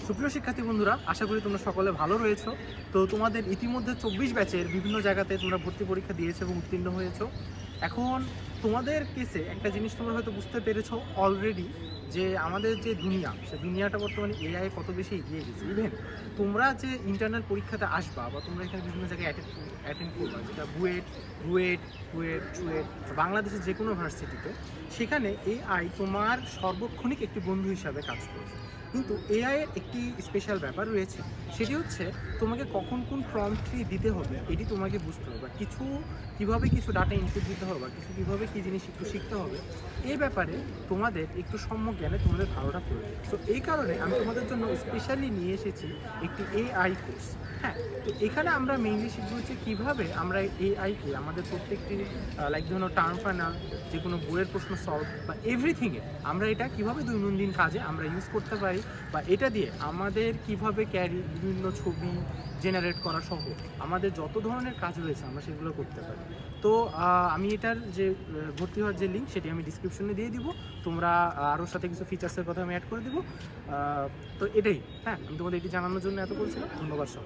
সুপ্রিয় শিক্ষার্থী বন্ধুরা, আশা করি তোমরা সকলে ভালো রয়েছো। তো তোমাদের ইতিমধ্যে 24 ব্যাচের বিভিন্ন জায়গাতে তোমরা ভর্তি পরীক্ষা দিয়েছো এবং উত্তীর্ণ হয়েছো। এখন তোমাদের কেসে একটা জিনিস তোমরা হয়তো বুঝতে পেরেছো অলরেডি, যে আমাদের যে দুনিয়া, সে দুনিয়াটা বর্তমানে এআই কত বেশি এগিয়ে গেছে। ইভেন তোমরা যে ইন্টারনাল পরীক্ষাতে আসবা বা তোমরা এখানে বিভিন্ন জায়গায় অ্যাটেন্ড করবা, যেটা বুয়েট, রুয়েট, চুয়েট, বাংলাদেশের যে কোনো ভার্সিটিতে, সেখানে এআই তোমার সর্বক্ষণিক একটি বন্ধু হিসাবে কাজ করছে। কিন্তু এআই এর একটি স্পেশাল ব্যাপার রয়েছে, সেটি হচ্ছে তোমাকে কখন কোন প্রম্পটটি দিতে হবে এটি তোমাকে বুঝতে হবে, কিছু কীভাবে কিছু ডাটা ইনপুট দিতে হবে, কিছু কীভাবে কী জিনিস একটু শিখতে হবে, এই ব্যাপারে তোমাদের একটু সম্যক জ্ঞানে তোমাদের ধারণা প্রয়োজন। সো এই কারণে আমি তোমাদের জন্য স্পেশালি নিয়ে এসেছি একটি এআই কোর্স। হ্যাঁ, তো এখানে আমরা মেইনলি শিখবো হচ্ছে কীভাবে আমরা এআইকে আমাদের প্রত্যেকটি লাইক ধরুন টার্ম ফাইনাল, যে কোনো বইয়ের প্রশ্ন সলভ বা এভরিথিংয়ে আমরা এটা কীভাবে দৈনন্দিন কাজে আমরা ইউজ করতে পারি, বা এটা দিয়ে আমাদের কিভাবে বিভিন্ন ছবি জেনারেট করা সহ আমাদের যত ধরনের কাজ রয়েছে আমরা সেগুলো করতে পারি। তো আমি এটার যে ভর্তি হওয়ার যে লিঙ্ক সেটি আমি ডিসক্রিপশনে দিয়ে দিব। তোমরা আরও সাথে কিছু ফিচার্সের কথা আমি অ্যাড করে দিব। তো এটাই, হ্যাঁ, আমি তোমাদের এটি জানানোর জন্য এত বলছিলাম। ধন্যবাদ সব।